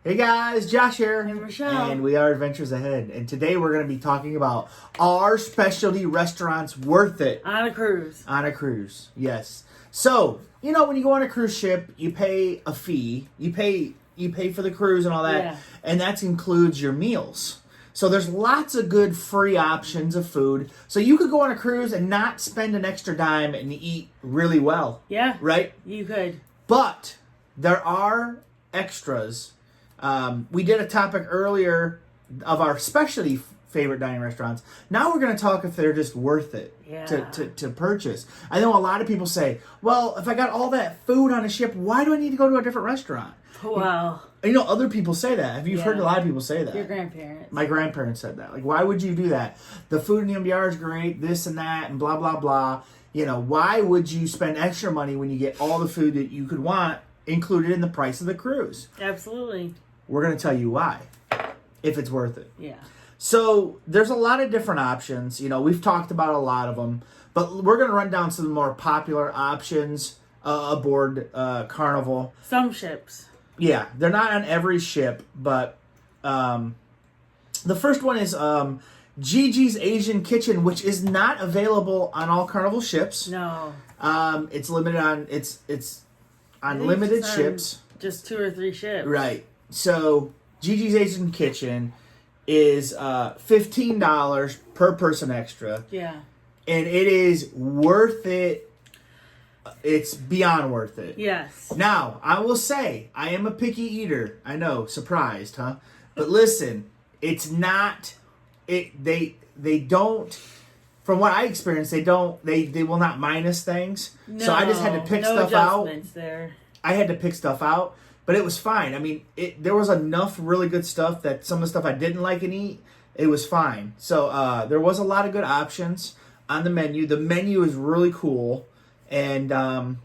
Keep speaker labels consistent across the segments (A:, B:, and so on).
A: Hey guys, Josh here.
B: And Michelle.
A: And we are Adventures Ahead. And today we're going to be talking about our specialty restaurants worth it.
B: On a cruise.
A: On a cruise, yes. So, you know, when you go on a cruise ship, you pay a fee. You pay for the cruise and all that.
B: Yeah.
A: And that includes your meals. So there's lots of good free options of food. So you could go on a cruise and not spend an extra dime and eat really well.
B: Yeah.
A: Right?
B: You could.
A: But there are extras. We did a topic earlier of our specialty favorite dining restaurants. Now we're going to talk if they're just worth it to purchase. I know a lot of people say, well, if I got all that food on a ship, why do I need to go to a different restaurant?
B: Wow.
A: You know, other people say that. Have you heard a lot of people say that?
B: Your grandparents.
A: My grandparents said that. Like, why would you do that? The food in the MBR is great, this and that, and blah, blah, blah. You know, why would you spend extra money when you get all the food that you could want included in the price of the cruise?
B: Absolutely.
A: We're going to tell you why, if it's worth it.
B: Yeah.
A: So there's a lot of different options. You know, we've talked about a lot of them, but we're going to run down some of the more popular options aboard Carnival.
B: Some ships.
A: Yeah, they're not on every ship, but the first one is Gigi's Asian Kitchen, which is not available on all Carnival ships.
B: No.
A: It's limited on it's on limited ships.
B: Just 2 or 3 ships.
A: Right. So Gigi's Asian Kitchen is $15 per person extra.
B: Yeah.
A: And it is worth it. It's beyond worth it.
B: Yes.
A: Now, I will say, I am a picky eater. I know, surprised, huh? But listen, it's not. They don't. From what I experienced, they will not minus things.
B: No,
A: so I just had to pick stuff out.
B: There.
A: I had to pick stuff out. But it was fine. I mean, there was enough really good stuff that some of the stuff I didn't like and eat, it was fine. So there was a lot of good options on the menu. The menu is really cool, and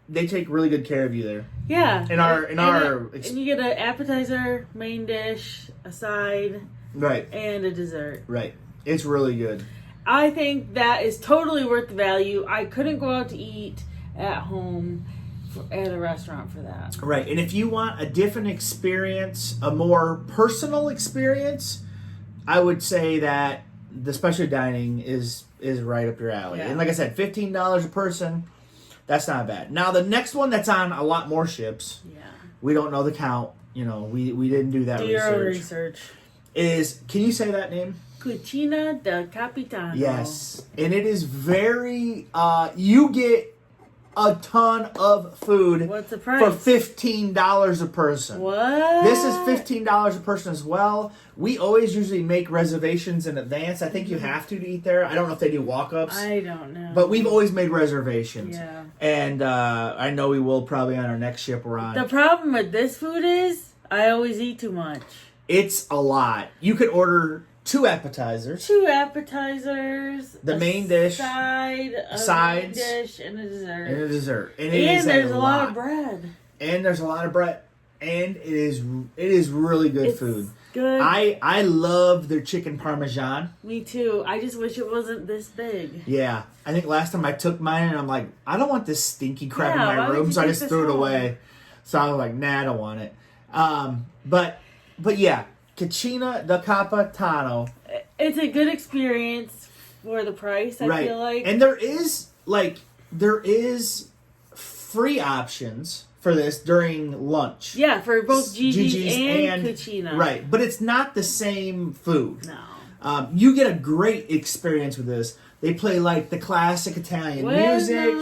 A: they take really good care of you there.
B: Yeah.
A: And
B: you get an appetizer, main dish, a side,
A: right,
B: and a dessert.
A: Right. It's really good.
B: I think that is totally worth the value. I couldn't go out to eat at home at a restaurant for that.
A: Right. And if you want a different experience, a more personal experience, I would say that the special dining is right up your alley.
B: Yeah.
A: And like I said, $15 a person, that's not bad. Now the next one that's on a lot more ships, we don't know the count. You know, we didn't do that
B: Do your own research.
A: Is, can you say that name?
B: Cucina del Capitano.
A: Yes. And it is very, you get a ton of food.
B: What's the price?
A: For $15 a person.
B: What?
A: This is $15 a person as well. We always usually make reservations in advance. I think you have to eat there. I don't know if they do walk-ups.
B: I don't know.
A: But we've always made reservations.
B: Yeah.
A: And I know we will probably on our next ship we're on.
B: The problem with this food is I always eat too much.
A: It's a lot. You could order 2 appetizers.
B: 2 appetizers.
A: The main dish.
B: Sides. Main dish, and a dessert.
A: And a dessert. And
B: there's a lot of bread.
A: And there's a lot of bread. And it is really good food.
B: Good.
A: I love their chicken parmesan.
B: Me too. I just wish it wasn't this big.
A: Yeah. I think last time I took mine and I'm like, I don't want this stinky crap in my room, so I just threw it away. So I was like, nah, I don't want it. But yeah, Cucina del Capitano.
B: It's a good experience for the price, I feel like.
A: And there is free options for this during lunch.
B: Yeah, for both Gigi's and Cucina.
A: Right, but it's not the same food.
B: No.
A: You get a great experience with this. They play like the classic Italian music.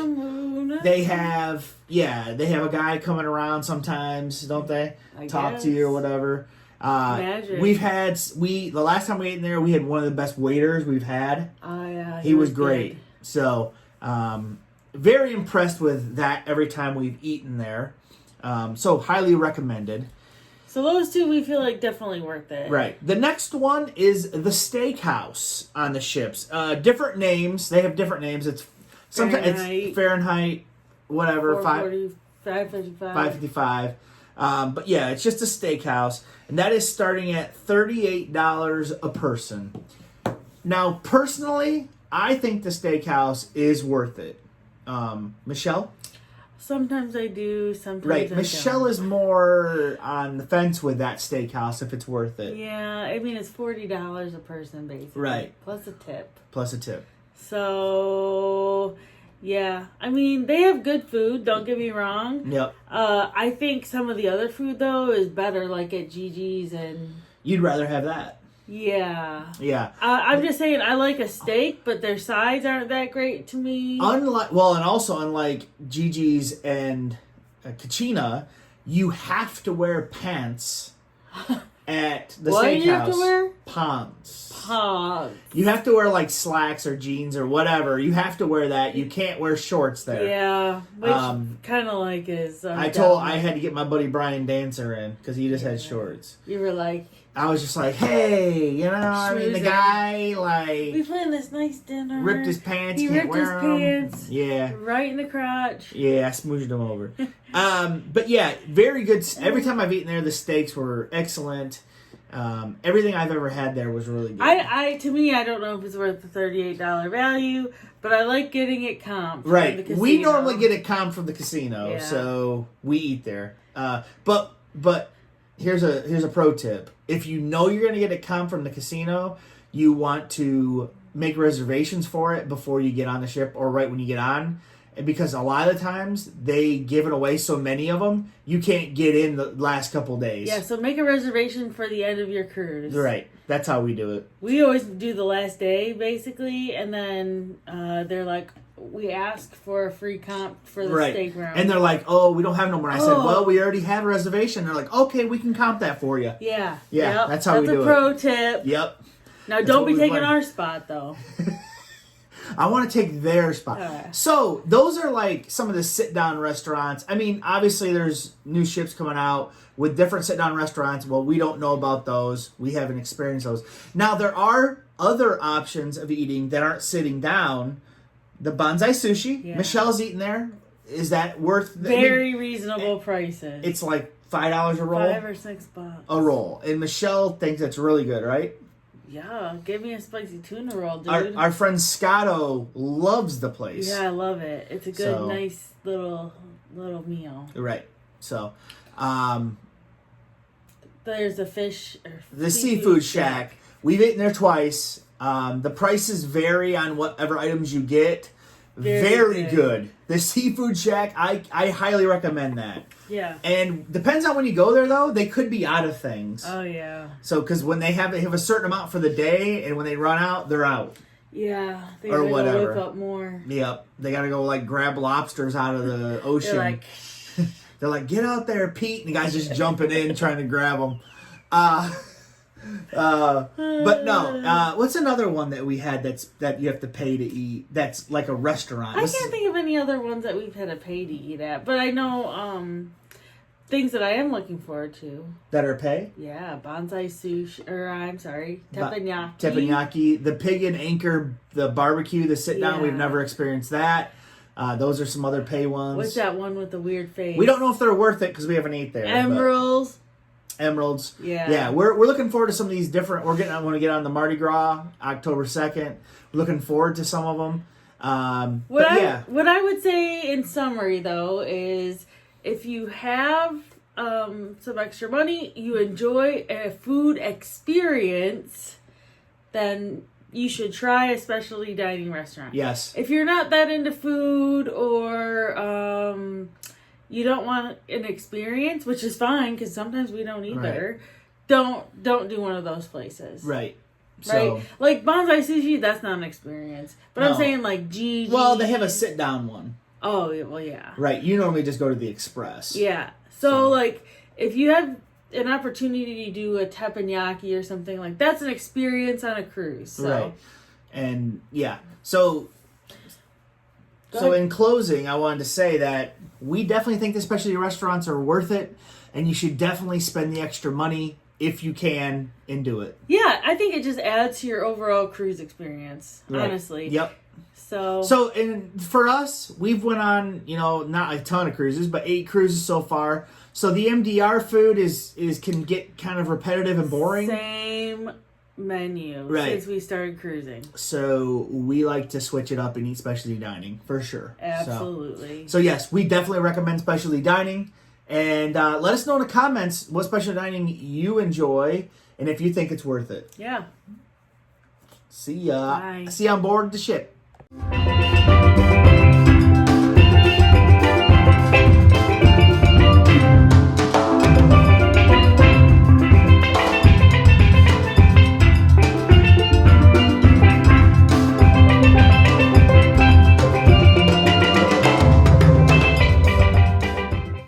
A: They have a guy coming around sometimes, don't they? Talk to you or whatever.
B: Magic.
A: The last time we ate in there, we had one of the best waiters we've had.
B: Oh yeah,
A: he was great. Good. So, very impressed with that every time we've eaten there. So highly recommended.
B: So those 2 we feel like definitely worth it.
A: Right. The next one is the steakhouse on the ships. Different names. They have different names. It's sometimes it's Fahrenheit, whatever. 555. But yeah, it's just a steakhouse, and that is starting at $38 a person. Now, personally, I think the steakhouse is worth it. Michelle?
B: Sometimes I do, sometimes
A: Right.
B: I
A: Michelle
B: don't.
A: is more on the fence with that steakhouse if it's worth it.
B: Yeah, I mean, it's $40 a person, basically.
A: Right.
B: Plus a tip.
A: Plus a tip.
B: So, yeah. I mean, they have good food, don't get me wrong.
A: Yep.
B: I think some of the other food, though, is better, like at Gigi's and...
A: You'd rather have that.
B: Yeah.
A: Yeah.
B: I'm just saying, I like a steak, but their sides aren't that great to me.
A: Unlike Gigi's and Kachina, you have to wear pants at the
B: What
A: steakhouse.
B: do you have to wear?
A: Pants.
B: Pants.
A: You have to wear like slacks or jeans or whatever. You have to wear that. You can't wear shorts there.
B: Yeah, which kind of like is...
A: I had to get my buddy Brian Dancer in because he just had shorts.
B: You were like...
A: I was just like, hey, the guy,
B: we planned this nice dinner.
A: ripped his pants,
B: He
A: can't
B: ripped
A: wear
B: his
A: them.
B: pants.
A: Yeah.
B: Right in the crotch.
A: Yeah, I smooshed them over. But yeah, very good. Every time I've eaten there, the steaks were excellent. Everything I've ever had there was really good.
B: To me, I don't know if it's worth the $38 value, but I like getting it comped.
A: Right.
B: From the casino.
A: We normally get it comped from the casino,
B: Yeah.
A: so we eat there. But here's a pro tip. If you know you're going to get it comped from the casino, you want to make reservations for it before you get on the ship or right when you get on. And because a lot of the times they give it away so many of them, you can't get in the last couple days.
B: Yeah, so make a reservation for the end of your cruise.
A: Right. That's how we do it.
B: We always do the last day, basically, and then they're like, we ask for a free comp for the steak round.
A: And they're like, oh, we don't have no more. I said, well, we already have a reservation. They're like, okay, we can comp that for you.
B: Yeah.
A: Yeah,
B: Yep.
A: that's how we do it.
B: That's a pro tip.
A: Yep.
B: Now, don't be taking our spot, though.
A: I want to take their spot.
B: Okay.
A: So, those are like some of the sit-down restaurants. I mean, obviously there's new ships coming out with different sit-down restaurants. Well, we don't know about those. We haven't experienced those. Now, there are other options of eating that aren't sitting down. The bonsai sushi.
B: Yeah.
A: Michelle's eating there. Is that worth...
B: Very reasonable prices.
A: It's like $5 a roll?
B: $5 or $6.
A: A roll. And Michelle thinks that's really good, right?
B: Yeah, give me a spicy tuna roll, dude.
A: Our friend Scotto loves the place.
B: Yeah, I love it. It's a good, nice little meal.
A: Right. So,
B: there's a fish...
A: the Seafood Shack. We've eaten there twice. The prices vary on whatever items you get. Very good. The Seafood Shack, I highly recommend that.
B: Yeah.
A: And depends on when you go there, though. They could be out of things.
B: Oh, yeah.
A: So, because when they have a certain amount for the day, and when they run out, they're out.
B: Yeah. They
A: or
B: gotta
A: whatever.
B: go whip up more.
A: Yep. They got to go, like, grab lobsters out of the ocean. They're like, get out there, Pete. And the guy's just jumping in, trying to grab them. But no, what's another one that we had that you have to pay to eat? That's like a restaurant.
B: I can't think of any other ones that we've had to pay to eat at, but I know things that I am looking forward to.
A: That are pay?
B: Yeah, bonsai sushi, or I'm sorry, teppanyaki.
A: Teppanyaki, the pig and anchor, the barbecue, the sit down.
B: Yeah.
A: We've never experienced that. Those are some other pay ones.
B: What's that one with the weird face?
A: We don't know if they're worth it because we haven't ate there. Emeralds.
B: Yeah.
A: We're looking forward to some of these different. I want to get on the Mardi Gras October 2nd. We're looking forward to some of them.
B: What I would say in summary though is if you have some extra money, you enjoy a food experience, then you should try a specialty dining restaurant.
A: Yes.
B: If you're not that into food or you don't want an experience, which is fine because sometimes we don't either. Right. Don't do one of those places.
A: Right.
B: Right. Like bonsai sushi, that's not an experience. But no. I'm saying like Gigi.
A: Well, they have a sit down one.
B: Oh well, yeah.
A: Right. You normally just go to the Express.
B: Yeah. So like if you have an opportunity to do a teppanyaki or something like that's an experience on a cruise. So.
A: Right. And yeah. So in closing, I wanted to say that we definitely think the specialty restaurants are worth it, and you should definitely spend the extra money if you can and do it.
B: Yeah, I think it just adds to your overall cruise experience, honestly.
A: Yep.
B: So
A: and for us, we've went on, not a ton of cruises, but 8 cruises so far. So the MDR food is can get kind of repetitive and boring.
B: Same menu
A: Right.
B: since we started cruising.
A: So we like to switch it up and eat specialty dining for sure.
B: Absolutely.
A: So yes, we definitely recommend specialty dining. And let us know in the comments what specialty dining you enjoy and if you think it's worth it.
B: Yeah.
A: See ya.
B: Bye.
A: See you on board the ship.